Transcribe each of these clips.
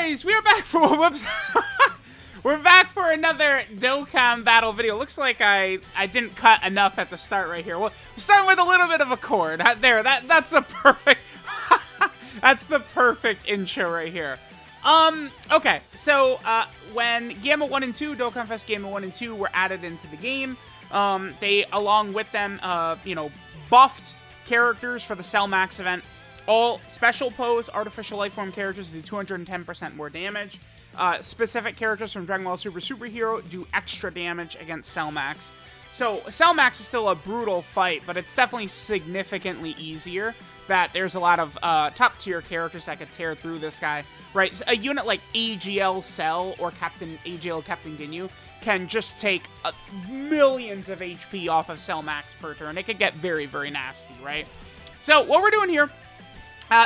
guys, we are back for whoops. We're back for another Dokkan battle video. Looks like I didn't cut enough at the start right here. Well, we're starting with a little bit of a chord. There, that's a perfect that's the perfect intro right here. Okay, so when Gamma 1 and 2, Dokkan Fest Gamma 1 and 2 were added into the game, they, along with them, buffed characters for the Cell Max event. All special pose artificial life form characters do 210% more damage. Specific characters from Dragon Ball Super Superhero do extra damage against Cell Max. So Cell Max is still a brutal fight, but it's definitely significantly easier. That there's a lot of top tier characters that could tear through this guy. Right, so a unit like AGL Cell or AGL Captain Ginyu can just take millions of HP off of Cell Max per turn. It could get very, very nasty, right? So what we're doing here,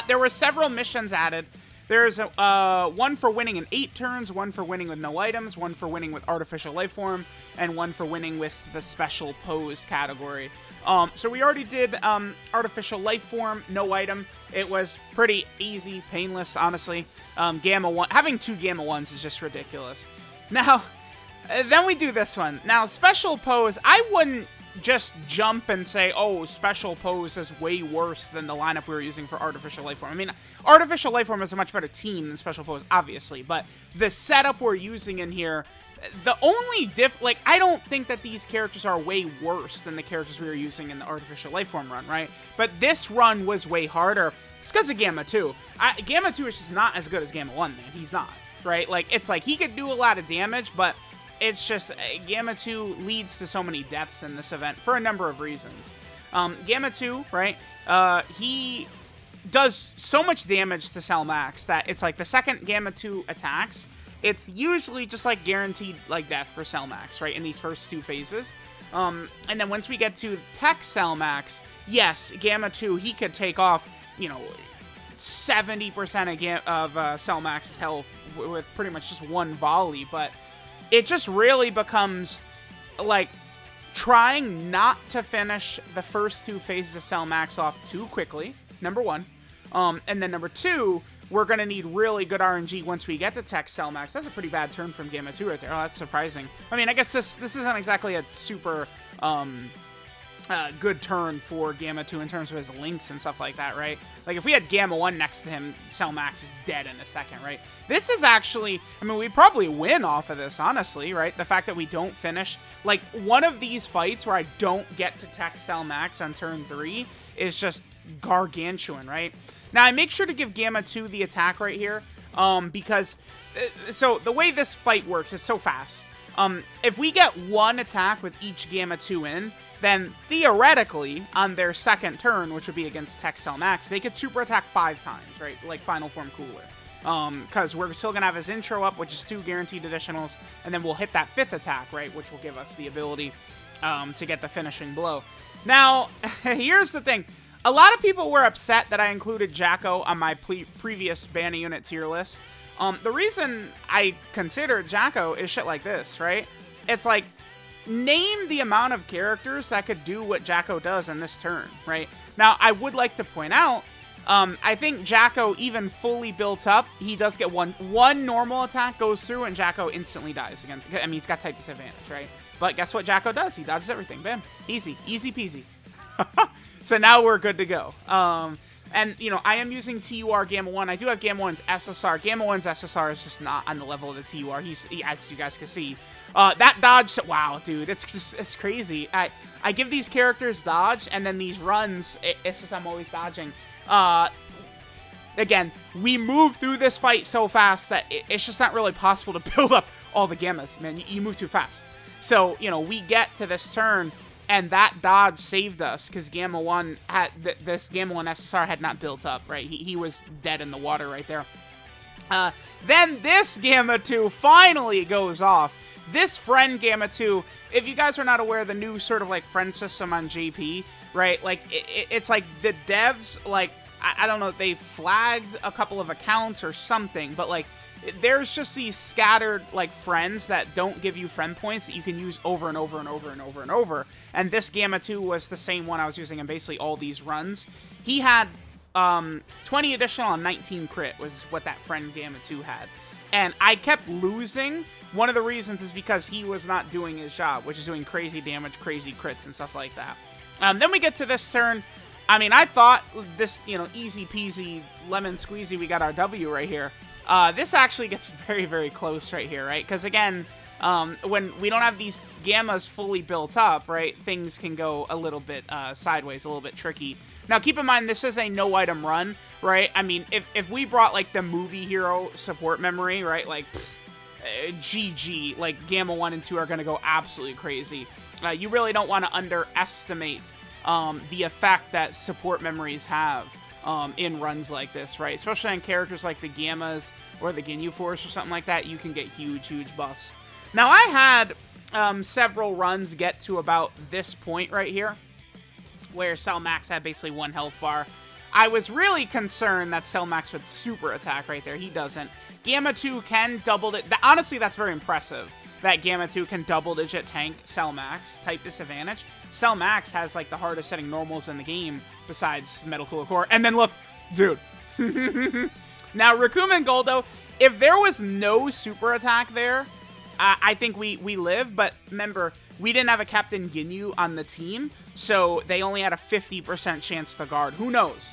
there were several missions added. There's one for winning in 8 turns, one for winning with no items, one for winning with artificial life form, and one for winning with the special pose category. So we already did artificial life form, no item. It was pretty easy, painless, honestly. Gamma 1, having 2 Gamma 1s is just ridiculous. Now, then we do this one. Now, special pose, I wouldn't just jump and say, oh, special pose is way worse than the lineup we were using for artificial life form. I mean, artificial life form is a much better team than special pose, obviously, but the setup we're using in here, the only I don't think that these characters are way worse than the characters we were using in the artificial life form run, right? But this run was way harder. It's because of Gamma 2. Gamma 2 is just not as good as Gamma 1, man. He's not, right? Like, it's like he could do a lot of damage, but it's just Gamma 2 leads to so many deaths in this event for a number of reasons. Gamma 2, right? He does so much damage to Cell Max that it's like the second Gamma 2 attacks, it's usually just like guaranteed like death for Cell Max, right? In these first 2 phases. And then once we get to Tech Cell Max, yes, Gamma 2, he could take off, 70% of Cell Max's health with pretty much just one volley, but it just really becomes like trying not to finish the first 2 phases of Cell Max off too quickly, number 1. And then number 2, we're going to need really good RNG once we get to Tech Cell Max. That's a pretty bad turn from Gamma 2 right there. Oh, that's surprising. I mean, I guess this isn't exactly a super good turn for Gamma 2 in terms of his links and stuff like that, right? Like, if we had Gamma 1 next to him, Cell Max is dead in a second, right? This is actually, I mean, we probably win off of this, honestly, right? The fact that we don't finish, like, one of these fights where I don't get to Tech Cell Max on turn 3 is just gargantuan, right? Now, I make sure to give Gamma 2 the attack right here, because, so the way this fight works is so fast. If we get 1 attack with each Gamma 2 in, then theoretically, on their second turn, which would be against Tech Cell Max, they could super attack 5 times, right? Like Final Form Cooler. Because we're still going to have his intro up, which is 2 guaranteed additionals, and then we'll hit that 5th attack, right? Which will give us the ability to get the finishing blow. Now, here's the thing. A lot of people were upset that I included Jacko on my previous Banner Unit tier list. The reason I considered Jacko is shit like this, right? It's like, name the amount of characters that could do what Jacko does in this turn, right? Now, I would like to point out, I think Jacko, even fully built up, he does get one normal attack goes through and Jacko instantly dies again. I mean, he's got type disadvantage, right? But guess what Jacko does? He dodges everything. Bam. Easy. Easy peasy. So now we're good to go. And, I am using TUR Gamma 1. I do have Gamma 1's SSR. Gamma 1's SSR is just not on the level of the TUR. He, as you guys can see. That dodge, wow, dude, it's crazy. I give these characters dodge, and then these runs, it's just I'm always dodging. Again, we move through this fight so fast that it's just not really possible to build up all the Gammas, man. You move too fast. So, we get to this turn, and that dodge saved us because Gamma 1 had this Gamma 1 SSR had not built up, right? He was dead in the water right there. Then this Gamma 2 finally goes off. This friend Gamma 2, if you guys are not aware, the new sort of like friend system on JP, right? Like it's like the devs, like I don't know, they flagged a couple of accounts or something, but like there's just these scattered like friends that don't give you friend points that you can use over and over and over and over and over. And this Gamma 2 was the same one I was using in basically all these runs. He had 20 additional on 19 crit was what that friend Gamma 2 had. and I kept losing. One of the reasons is because he was not doing his job, which is doing crazy damage, crazy crits, and stuff like that. Then we get to this turn. I mean, I thought this, easy peasy, lemon squeezy, we got our W right here. This actually gets very, very close right here, right? Because again, when we don't have these gammas fully built up, right, things can go a little bit sideways, a little bit tricky. Now, keep in mind, this is a no-item run, right? I mean, if we brought, like, the movie hero support memory, right, like, GG, like, Gamma 1 and 2 are going to go absolutely crazy. You really don't want to underestimate the effect that support memories have in runs like this, right? Especially on characters like the Gammas or the Ginyu Force or something like that, you can get huge, huge buffs. Now, I had several runs get to about this point right here, where Cell Max had basically 1 health bar. I was really concerned that Cell Max would super attack right there. He doesn't. Gamma 2 can double it. Honestly, that's very impressive that Gamma 2 can double-digit tank Cell Max, type disadvantage. Cell Max has, like, the hardest setting normals in the game, besides Metal Cooler Core. And then, look, dude. Now, Rikumen Goldo, if there was no super attack there, I think we live. But remember, we didn't have a Captain Ginyu on the team, so they only had a 50% chance to guard. Who knows?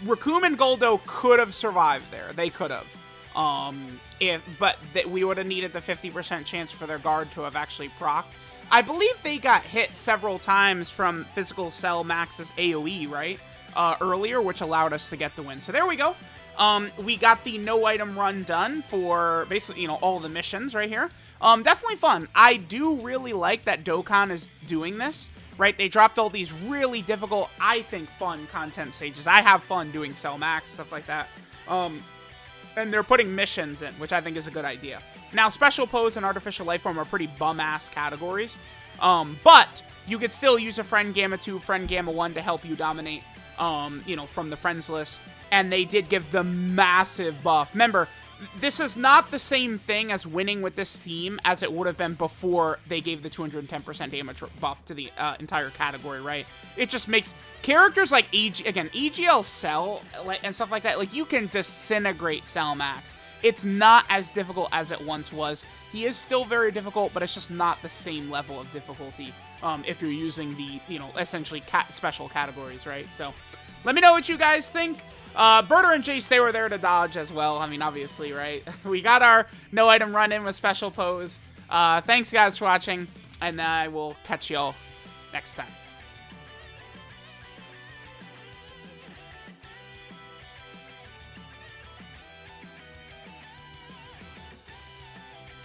Rikumen Goldo could have survived there. They could have. But we would have needed the 50% chance for their guard to have actually procced. I believe they got hit several times from Physical Cell Max's AoE, right? Earlier, which allowed us to get the win. So there we go. We got the no-item run done for basically, all the missions right here. Definitely fun. I do really like that Dokkan is doing this, right? They dropped all these really difficult, I think, fun content stages. I have fun doing Cell Max and stuff like that. And they're putting missions in, which I think is a good idea. Now, Special Pose and Artificial Lifeform are pretty bum-ass categories. But you could still use a Friend Gamma 2, Friend Gamma 1 to help you dominate, from the friends list. And they did give the massive buff. Remember, this is not the same thing as winning with this team as it would have been before they gave the 210% damage buff to the entire category, right? It just makes characters like EGL Cell and stuff like that, like, you can disintegrate Cell Max. It's not as difficult as it once was. He is still very difficult, but it's just not the same level of difficulty if you're using the, essentially special categories, right? So, let me know what you guys think. Berter and Jace, they were there to dodge as well. I mean, obviously, right? We got our no-item run-in with Special Pose. Thanks, guys, for watching, and I will catch y'all next time.